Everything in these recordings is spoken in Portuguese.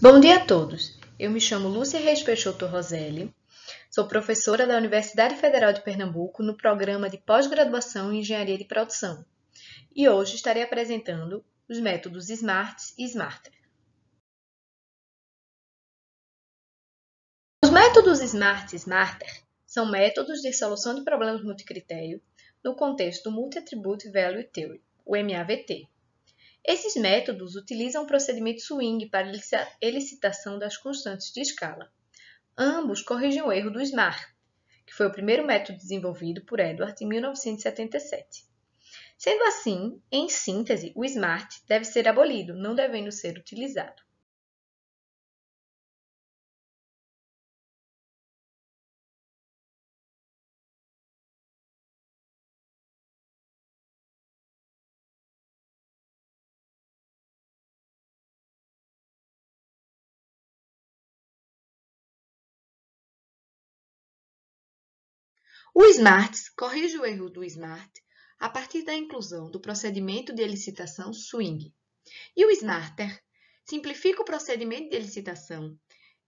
Bom dia a todos. Eu me chamo Lúcia Reis Peixoto Roselli, sou professora da Universidade Federal de Pernambuco no programa de pós-graduação em Engenharia de Produção e hoje estarei apresentando os métodos SMART e SMARTER. Os métodos SMART e SMARTER são métodos de solução de problemas multicritério no contexto do Multi-Attribute Value Theory, o MAVT. Esses métodos utilizam o procedimento swing para elicitação das constantes de escala. Ambos corrigem o erro do SMART, que foi o primeiro método desenvolvido por Edwards em 1977. Sendo assim, em síntese, o SMART deve ser abolido, não devendo ser utilizado. O SMART corrige o erro do SMART a partir da inclusão do procedimento de elicitação swing. E o SMARTER simplifica o procedimento de elicitação,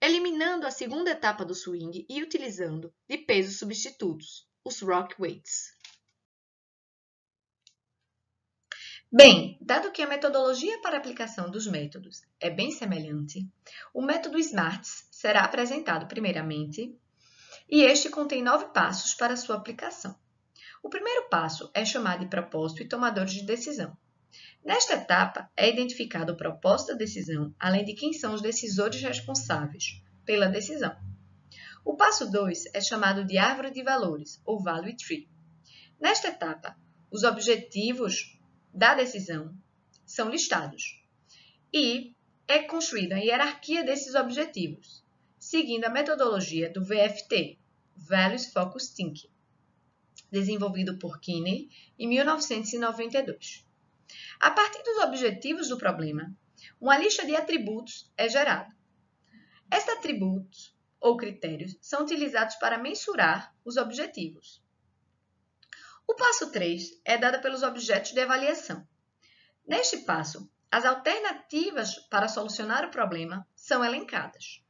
eliminando a segunda etapa do swing e utilizando de pesos substitutos, os rock weights. Bem, dado que a metodologia para a aplicação dos métodos é bem semelhante, o método SMART será apresentado primeiramente e este contém 9 passos para sua aplicação. O primeiro passo é chamado de propósito e tomadores de decisão. Nesta etapa, é identificado o propósito da decisão, além de quem são os decisores responsáveis pela decisão. O passo 2 é chamado de árvore de valores, ou value tree. Nesta etapa, os objetivos da decisão são listados e é construída a hierarquia desses objetivos, seguindo a metodologia do VFT, Values Focused Thinking, desenvolvido por Kinney em 1992. A partir dos objetivos do problema, uma lista de atributos é gerada. Estes atributos ou critérios são utilizados para mensurar os objetivos. O passo 3 é dado pelos objetos de avaliação. Neste passo, as alternativas para solucionar o problema são elencadas.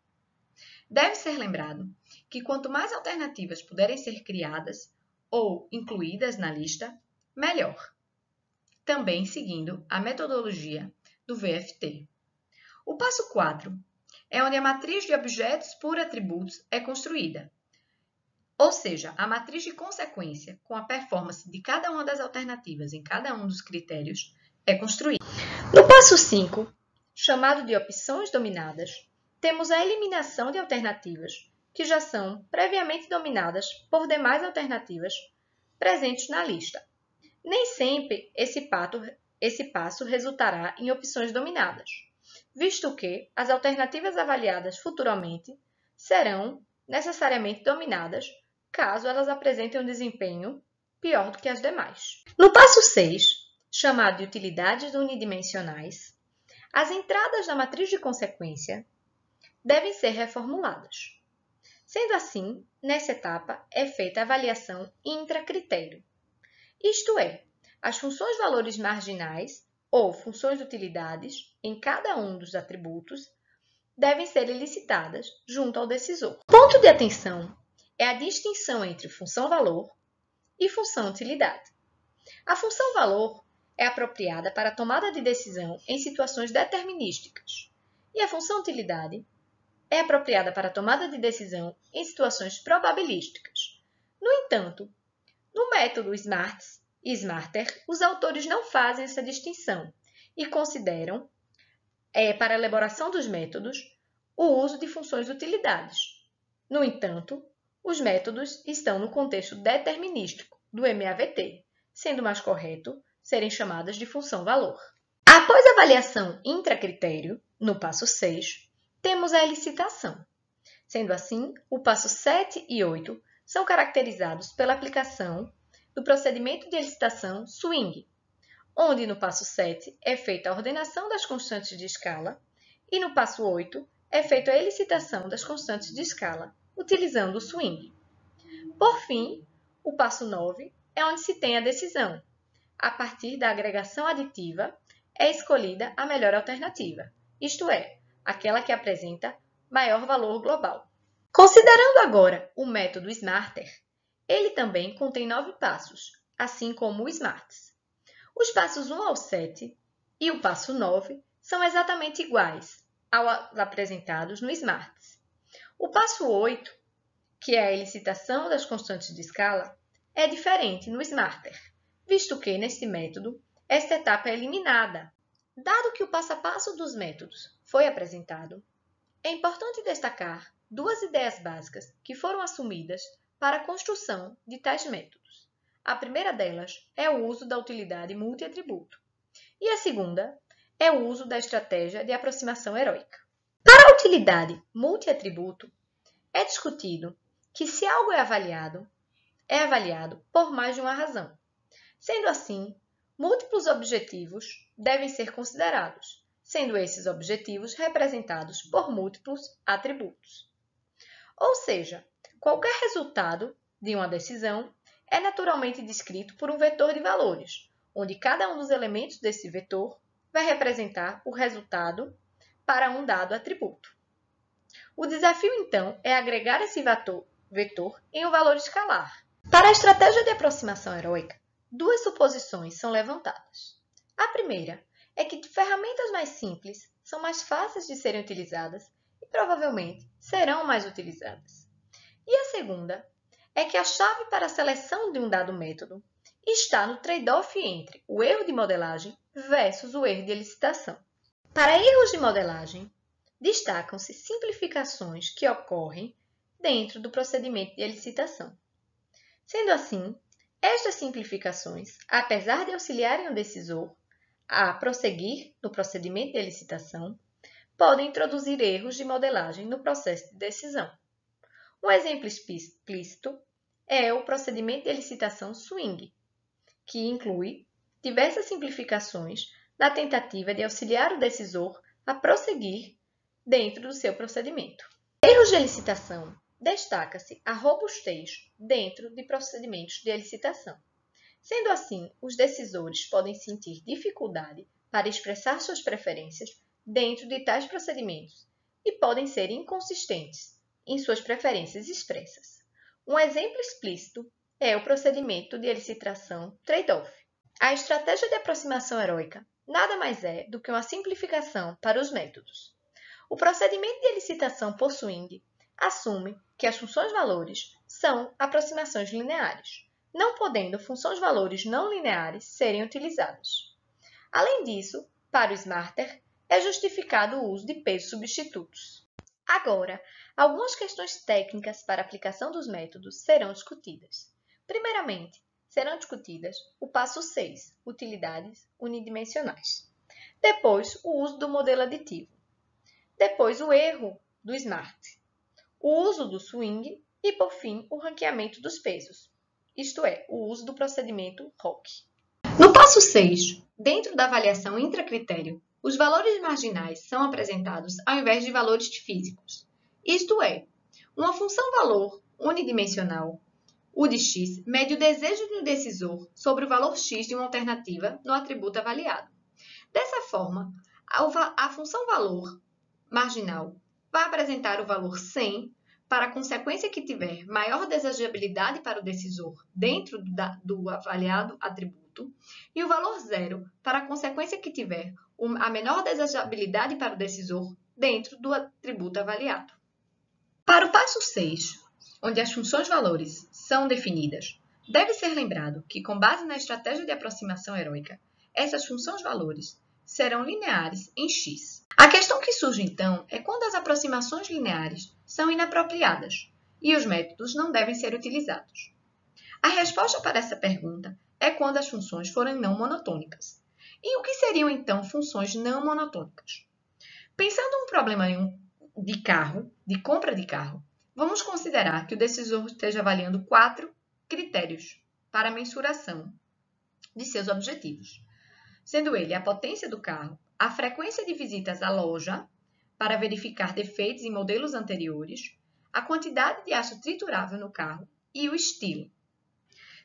Deve ser lembrado que quanto mais alternativas puderem ser criadas ou incluídas na lista, melhor. Também seguindo a metodologia do VFT. O passo 4 é onde a matriz de objetos por atributos é construída, ou seja, a matriz de consequência com a performance de cada uma das alternativas em cada um dos critérios é construída. No passo 5, chamado de opções dominadas, temos a eliminação de alternativas que já são previamente dominadas por demais alternativas presentes na lista. Nem sempre esse passo resultará em opções dominadas, visto que as alternativas avaliadas futuramente serão necessariamente dominadas caso elas apresentem um desempenho pior do que as demais. No passo 6, chamado de utilidades unidimensionais, as entradas da matriz de consequência devem ser reformuladas. Sendo assim, nessa etapa é feita a avaliação intracritério. Isto é, as funções valores marginais ou funções de utilidades em cada um dos atributos devem ser elicitadas junto ao decisor. O ponto de atenção é a distinção entre função valor e função utilidade. A função valor é apropriada para a tomada de decisão em situações determinísticas e a função utilidade é apropriada para a tomada de decisão em situações probabilísticas. No entanto, no método SMART e SMARTER, os autores não fazem essa distinção e consideram, para a elaboração dos métodos, o uso de funções de utilidades. No entanto, os métodos estão no contexto determinístico do MAVT, sendo mais correto serem chamadas de função-valor. Após a avaliação intracritério, no passo 6, temos a elicitação. Sendo assim, o passo 7 e 8 são caracterizados pela aplicação do procedimento de elicitação swing, onde no passo 7 é feita a ordenação das constantes de escala e no passo 8 é feita a elicitação das constantes de escala, utilizando o swing. Por fim, o passo 9 é onde se tem a decisão. A partir da agregação aditiva, é escolhida a melhor alternativa, isto é, aquela que apresenta maior valor global. Considerando agora o método Smarter, ele também contém 9 passos, assim como o SMARTS. Os passos 1 ao 7 e o passo 9 são exatamente iguais aos apresentados no SMARTS. O passo 8, que é a elicitação das constantes de escala, é diferente no Smarter, visto que, nesse método, esta etapa é eliminada. Dado que o passo a passo dos métodos foi apresentado, é importante destacar 2 ideias básicas que foram assumidas para a construção de tais métodos. A primeira delas é o uso da utilidade multiatributo, e a segunda é o uso da estratégia de aproximação heróica. Para a utilidade multiatributo, é discutido que se algo é avaliado por mais de uma razão. Sendo assim, múltiplos objetivos devem ser considerados, sendo esses objetivos representados por múltiplos atributos. Ou seja, qualquer resultado de uma decisão é naturalmente descrito por um vetor de valores, onde cada um dos elementos desse vetor vai representar o resultado para um dado atributo. O desafio, então, é agregar esse vetor em um valor escalar. Para a estratégia de aproximação heróica, 2 suposições são levantadas. A primeira é que ferramentas mais simples são mais fáceis de serem utilizadas e provavelmente serão mais utilizadas. E a segunda é que a chave para a seleção de um dado método está no trade-off entre o erro de modelagem versus o erro de elicitação. Para erros de modelagem, destacam-se simplificações que ocorrem dentro do procedimento de elicitação. Sendo assim, estas simplificações, apesar de auxiliarem o decisor a prosseguir no procedimento de elicitação, podem introduzir erros de modelagem no processo de decisão. Um exemplo explícito é o procedimento de elicitação swing, que inclui diversas simplificações na tentativa de auxiliar o decisor a prosseguir dentro do seu procedimento. Erros de elicitação destaca-se a robustez dentro de procedimentos de elicitação. Sendo assim, os decisores podem sentir dificuldade para expressar suas preferências dentro de tais procedimentos e podem ser inconsistentes em suas preferências expressas. Um exemplo explícito é o procedimento de elicitação trade-off. A estratégia de aproximação heróica nada mais é do que uma simplificação para os métodos. O procedimento de elicitação por swing assume que as funções-valores são aproximações lineares, não podendo funções-valores não lineares serem utilizadas. Além disso, para o Smarter, é justificado o uso de pesos substitutos. Agora, algumas questões técnicas para a aplicação dos métodos serão discutidas. Primeiramente, serão discutidas o passo 6, utilidades unidimensionais. Depois, o uso do modelo aditivo. Depois, o erro do SMART. O uso do swing e, por fim, o ranqueamento dos pesos, isto é, o uso do procedimento ROC. No passo 6, dentro da avaliação intracritério, os valores marginais são apresentados ao invés de valores físicos, isto é, uma função-valor unidimensional, U de x, mede o desejo do decisor sobre o valor x de uma alternativa no atributo avaliado. Dessa forma, a função-valor marginal vai apresentar o valor 100 para a consequência que tiver maior desejabilidade para o decisor dentro do avaliado atributo e o valor 0 para a consequência que tiver a menor desejabilidade para o decisor dentro do atributo avaliado. Para o passo 6, onde as funções-valores são definidas, deve ser lembrado que, com base na estratégia de aproximação heróica, essas funções-valores serão lineares em x. A questão que surge, então, é quando as aproximações lineares são inapropriadas e os métodos não devem ser utilizados. A resposta para essa pergunta é quando as funções forem não monotônicas. E o que seriam, então, funções não monotônicas? Pensando em um problema de compra de carro, vamos considerar que o decisor esteja avaliando 4 critérios para a mensuração de seus objetivos, sendo ele a potência do carro, a frequência de visitas à loja para verificar defeitos em modelos anteriores, a quantidade de aço triturável no carro e o estilo.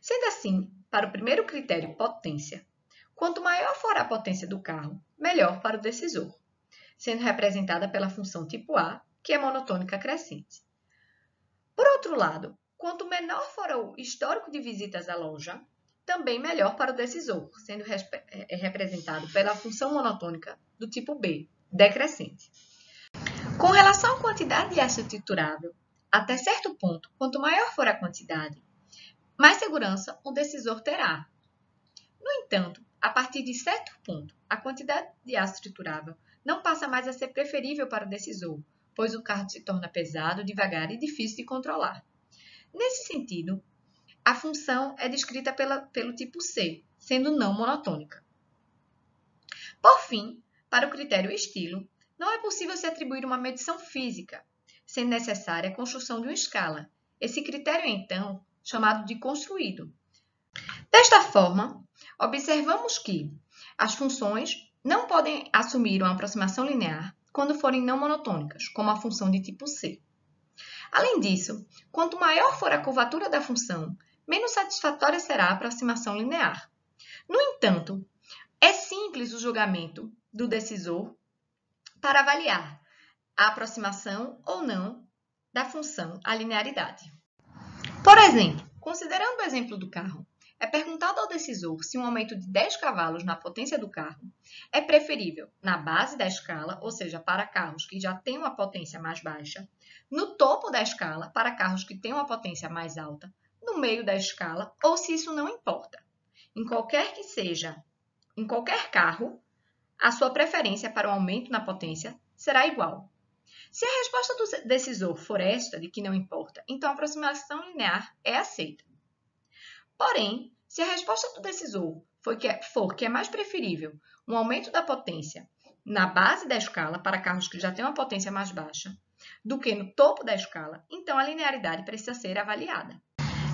Sendo assim, para o primeiro critério, potência, quanto maior for a potência do carro, melhor para o decisor. sendo representada pela função tipo A, que é monotônica crescente. Por outro lado, quanto menor for o histórico de visitas à loja, também melhor para o decisor, sendo representado pela função monotônica do tipo B, decrescente. Com relação à quantidade de ácido triturável, até certo ponto, quanto maior for a quantidade, mais segurança o decisor terá. No entanto, a partir de certo ponto, a quantidade de ácido triturável não passa mais a ser preferível para o decisor, pois o carro se torna pesado, devagar e difícil de controlar. Nesse sentido, a função é descrita pelo tipo C, sendo não monotônica. Por fim, para o critério estilo, não é possível se atribuir uma medição física, sendo necessária a construção de uma escala. Esse critério é, então, chamado de construído. Desta forma, observamos que as funções não podem assumir uma aproximação linear quando forem não monotônicas, como a função de tipo C. Além disso, quanto maior for a curvatura da função, menos satisfatória será a aproximação linear. No entanto, é simples o julgamento do decisor para avaliar a aproximação ou não da função à linearidade. Por exemplo, considerando o exemplo do carro, é perguntado ao decisor se um aumento de 10 cavalos na potência do carro é preferível na base da escala, ou seja, para carros que já têm uma potência mais baixa, no topo da escala, para carros que têm uma potência mais alta, no meio da escala, ou se isso não importa. Em qualquer carro, a sua preferência para o aumento na potência será igual. Se a resposta do decisor for esta, de que não importa, então a aproximação linear é aceita. Porém, se a resposta do decisor for que é mais preferível um aumento da potência na base da escala para carros que já têm uma potência mais baixa do que no topo da escala, então a linearidade precisa ser avaliada.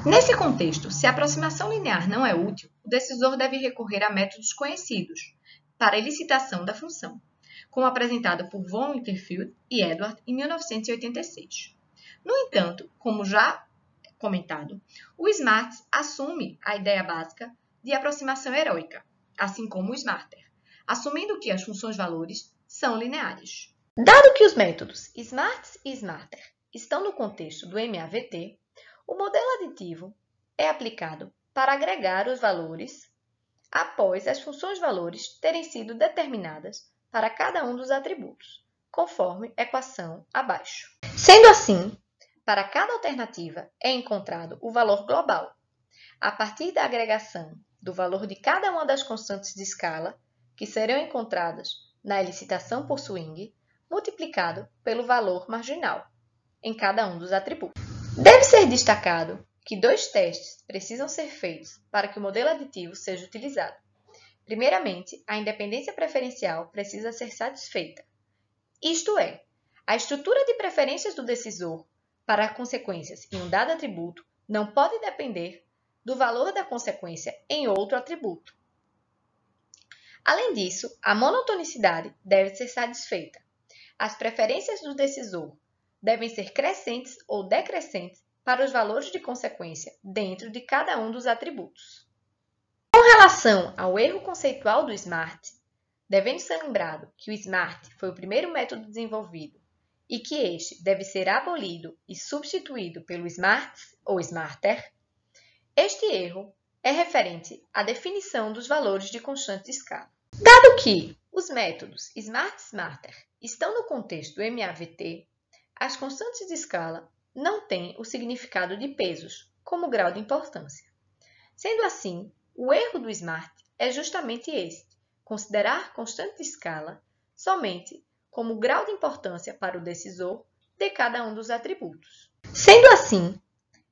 Nesse contexto, se a aproximação linear não é útil, o decisor deve recorrer a métodos conhecidos para a elicitação da função, como apresentado por von Winterfeld e Edward em 1986. No entanto, como já comentado, o SMART assume a ideia básica de aproximação heróica, assim como o SMARTer, assumindo que as funções-valores são lineares. Dado que os métodos SMART e SMARTer estão no contexto do MAVT, o modelo aditivo é aplicado para agregar os valores após as funções-valores terem sido determinadas para cada um dos atributos, conforme a equação abaixo. Sendo assim, para cada alternativa é encontrado o valor global, a partir da agregação do valor de cada uma das constantes de escala, que serão encontradas na elicitação por swing, multiplicado pelo valor marginal, em cada um dos atributos. Deve ser destacado que 2 testes precisam ser feitos para que o modelo aditivo seja utilizado. Primeiramente, a independência preferencial precisa ser satisfeita, isto é, a estrutura de preferências do decisor para consequências em um dado atributo não pode depender do valor da consequência em outro atributo. Além disso, a monotonicidade deve ser satisfeita. As preferências do decisor devem ser crescentes ou decrescentes para os valores de consequência dentro de cada um dos atributos. Com relação ao erro conceitual do SMART, devendo ser lembrado que o SMART foi o primeiro método desenvolvido e que este deve ser abolido e substituído pelo SMART ou SMARTer, este erro é referente à definição dos valores de constante de escala. Dado que os métodos SMART e SMARTer estão no contexto do MAVT, as constantes de escala não têm o significado de pesos, como grau de importância. Sendo assim, o erro do SMART é justamente este, considerar constante de escala somente como grau de importância para o decisor de cada um dos atributos. Sendo assim,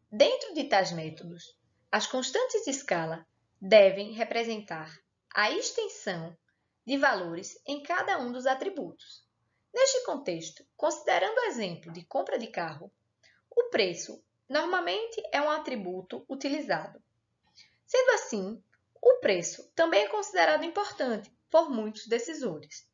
dentro de tais métodos, as constantes de escala devem representar a extensão de valores em cada um dos atributos. Neste contexto, considerando o exemplo de compra de carro, o preço normalmente é um atributo utilizado. Sendo assim, o preço também é considerado importante por muitos decisores.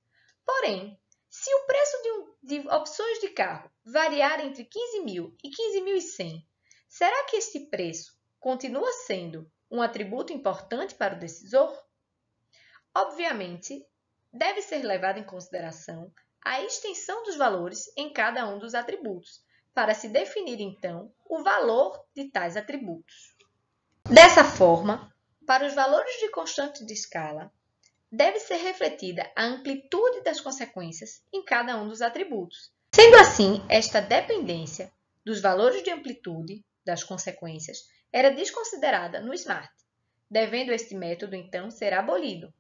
Porém, se o preço de opções de carro variar entre 15.000 e 15.100, será que este preço continua sendo um atributo importante para o decisor? Obviamente, deve ser levado em consideração a extensão dos valores em cada um dos atributos, para se definir, então, o valor de tais atributos. Dessa forma, para os valores de constante de escala, deve ser refletida a amplitude das consequências em cada um dos atributos. Sendo assim, esta dependência dos valores de amplitude das consequências era desconsiderada no SMART, devendo este método, então, ser abolido,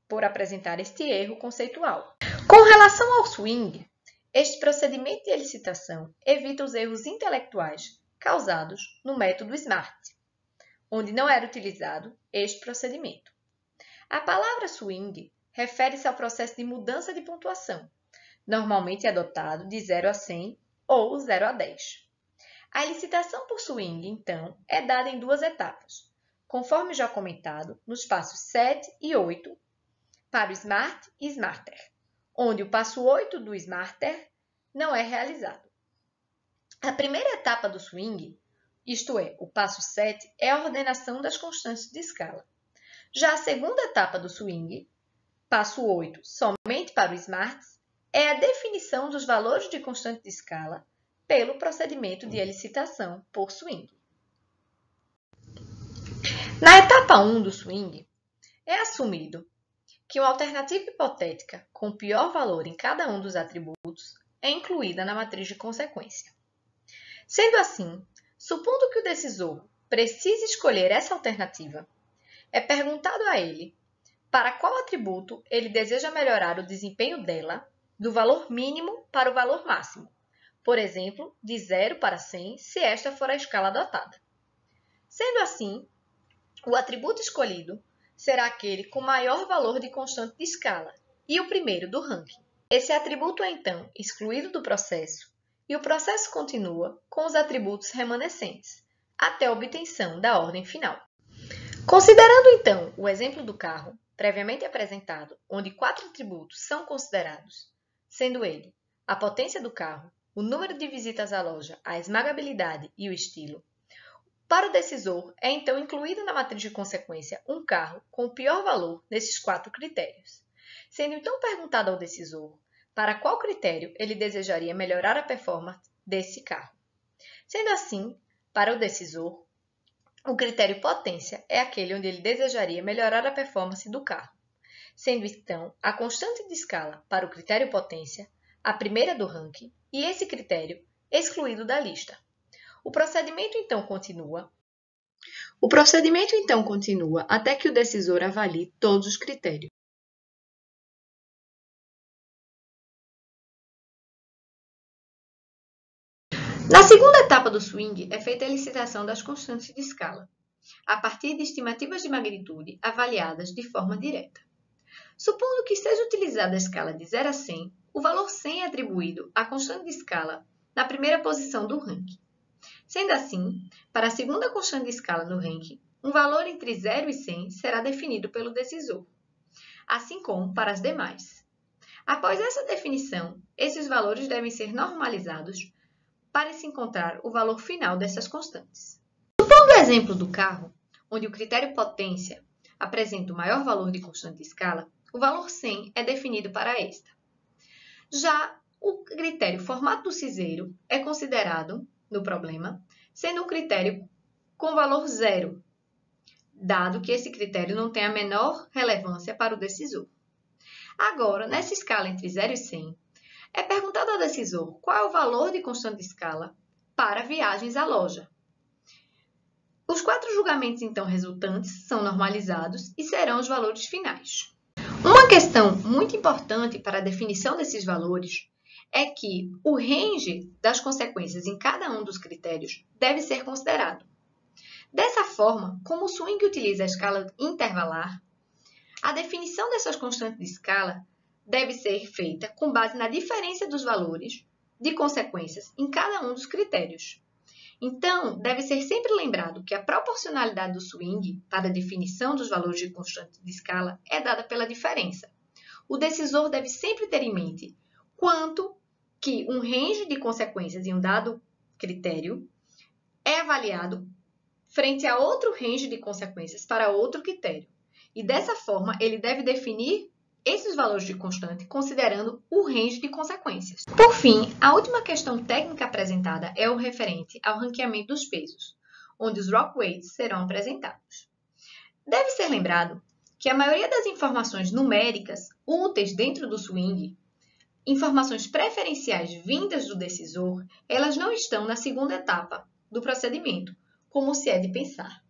por apresentar este erro conceitual. Com relação ao swing, este procedimento de elicitação evita os erros intelectuais causados no método SMART, onde não era utilizado este procedimento. A palavra swing refere-se ao processo de mudança de pontuação, normalmente adotado de 0 a 100 ou 0 a 10. A elicitação por swing, então, é dada em duas etapas, conforme já comentado nos passos 7 e 8 para o SMART e SMARTER, onde o passo 8 do SMARTER não é realizado. A primeira etapa do swing, isto é, o passo 7, é a ordenação das constantes de escala. Já a segunda etapa do swing, passo 8, somente para o SMART, é a definição dos valores de constante de escala pelo procedimento de elicitação por swing. Na etapa 1 do swing, é assumido que uma alternativa hipotética com pior valor em cada um dos atributos é incluída na matriz de consequência. Sendo assim, supondo que o decisor precise escolher essa alternativa, é perguntado a ele para qual atributo ele deseja melhorar o desempenho dela do valor mínimo para o valor máximo, por exemplo, de 0 para 100, se esta for a escala adotada. Sendo assim, o atributo escolhido será aquele com maior valor de constante de escala e o primeiro do ranking. Esse atributo é, então, excluído do processo e o processo continua com os atributos remanescentes, até a obtenção da ordem final. Considerando, então, o exemplo do carro, previamente apresentado, onde 4 atributos são considerados, sendo ele a potência do carro, o número de visitas à loja, a esmagabilidade e o estilo, para o decisor, é então incluído na matriz de consequência um carro com o pior valor nesses 4 critérios, sendo então perguntado ao decisor para qual critério ele desejaria melhorar a performance desse carro. Sendo assim, para o decisor, o critério potência é aquele onde ele desejaria melhorar a performance do carro, sendo então a constante de escala para o critério potência a primeira do ranking e esse critério excluído da lista. O procedimento então continua até que o decisor avalie todos os critérios. Na segunda etapa do swing, é feita a elicitação das constantes de escala, a partir de estimativas de magnitude avaliadas de forma direta. Supondo que seja utilizada a escala de 0 a 100, o valor 100 é atribuído à constante de escala na primeira posição do ranking. Sendo assim, para a segunda constante de escala no ranking, um valor entre 0 e 100 será definido pelo decisor, assim como para as demais. Após essa definição, esses valores devem ser normalizados para se encontrar o valor final dessas constantes. Supondo o exemplo do carro, onde o critério potência apresenta o maior valor de constante de escala, o valor 100 é definido para esta. Já o critério formato do cinzeiro é considerado no problema, sendo um critério com valor 0, dado que esse critério não tem a menor relevância para o decisor. Agora, nessa escala entre 0 e 100, é perguntado ao decisor qual é o valor de constante de escala para viagens à loja. Os 4 julgamentos, então, resultantes são normalizados e serão os valores finais. Uma questão muito importante para a definição desses valores é que o range das consequências em cada um dos critérios deve ser considerado. Dessa forma, como o swing utiliza a escala intervalar, a definição dessas constantes de escala deve ser feita com base na diferença dos valores de consequências em cada um dos critérios. Então, deve ser sempre lembrado que a proporcionalidade do swing para a definição dos valores de constante de escala é dada pela diferença. O decisor deve sempre ter em mente quanto que um range de consequências em um dado critério é avaliado frente a outro range de consequências para outro critério. E dessa forma, ele deve definir esses valores de constante considerando o range de consequências. Por fim, a última questão técnica apresentada é o referente ao ranqueamento dos pesos, onde os rock weights serão apresentados. Deve ser lembrado que a maioria das informações numéricas úteis dentro do swing, informações preferenciais vindas do decisor, elas não estão na segunda etapa do procedimento, como se é de pensar.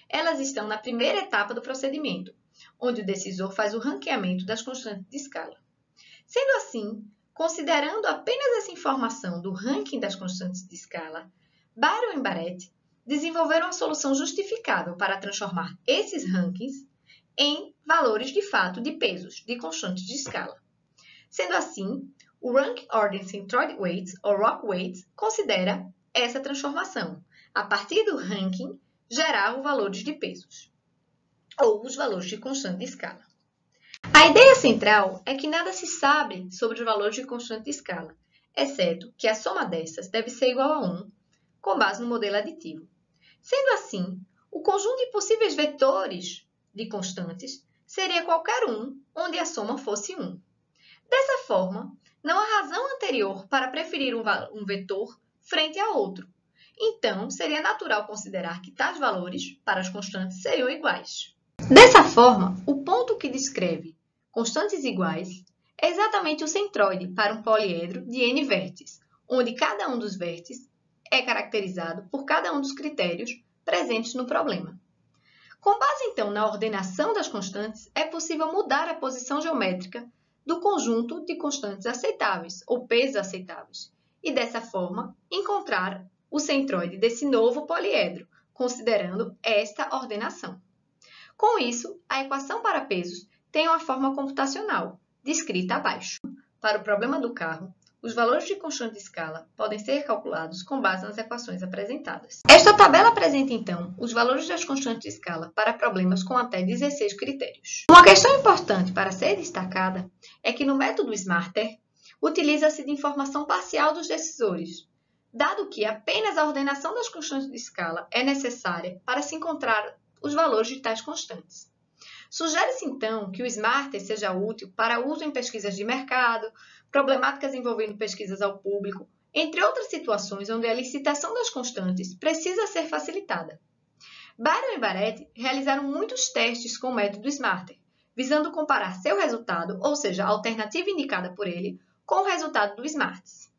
Elas estão na primeira etapa do procedimento, onde o decisor faz o ranqueamento das constantes de escala. Sendo assim, considerando apenas essa informação do ranking das constantes de escala, Byron e Barrett desenvolveram uma solução justificável para transformar esses rankings em valores de fato de pesos de constantes de escala. Sendo assim, o Rank Order Centroid Weights, ou ROC Weights, considera essa transformação, a partir do ranking, gerar os valores de pesos, ou os valores de constante de escala. A ideia central é que nada se sabe sobre os valores de constante de escala, exceto que a soma dessas deve ser igual a 1, com base no modelo aditivo. Sendo assim, o conjunto de possíveis vetores de constantes seria qualquer um onde a soma fosse 1. Dessa forma, não há razão anterior para preferir um vetor frente a outro. Então, seria natural considerar que tais valores para as constantes seriam iguais. Dessa forma, o ponto que descreve constantes iguais é exatamente o centroide para um poliedro de n vértices, onde cada um dos vértices é caracterizado por cada um dos critérios presentes no problema. Com base, então, na ordenação das constantes, é possível mudar a posição geométrica do conjunto de constantes aceitáveis, ou pesos aceitáveis, e, dessa forma, encontrar o centroide desse novo poliedro, considerando esta ordenação. Com isso, a equação para pesos tem uma forma computacional, descrita abaixo. Para o problema do carro, os valores de constante de escala podem ser calculados com base nas equações apresentadas. Esta tabela apresenta, então, os valores das constantes de escala para problemas com até 16 critérios. Uma questão importante para ser destacada é que no método Smarter, utiliza-se de informação parcial dos decisores, dado que apenas a ordenação das constantes de escala é necessária para se encontrar os valores de tais constantes. Sugere-se, então, que o Smarter seja útil para uso em pesquisas de mercado, problemáticas envolvendo pesquisas ao público, entre outras situações onde a licitação das constantes precisa ser facilitada. Byron e Barrett realizaram muitos testes com o método Smarter, visando comparar seu resultado, ou seja, a alternativa indicada por ele, com o resultado do Smarts.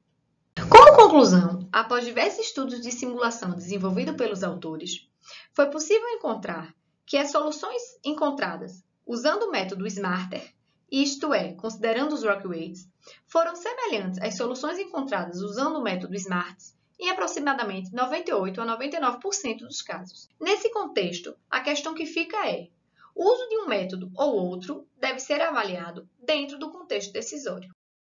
Como conclusão, após diversos estudos de simulação desenvolvidos pelos autores, foi possível encontrar que as soluções encontradas usando o método Smarter, isto é, considerando os rock weights, foram semelhantes às soluções encontradas usando o método Smarts em aproximadamente 98 a 99% dos casos. Nesse contexto, a questão que fica é: o uso de um método ou outro deve ser avaliado dentro do contexto decisório.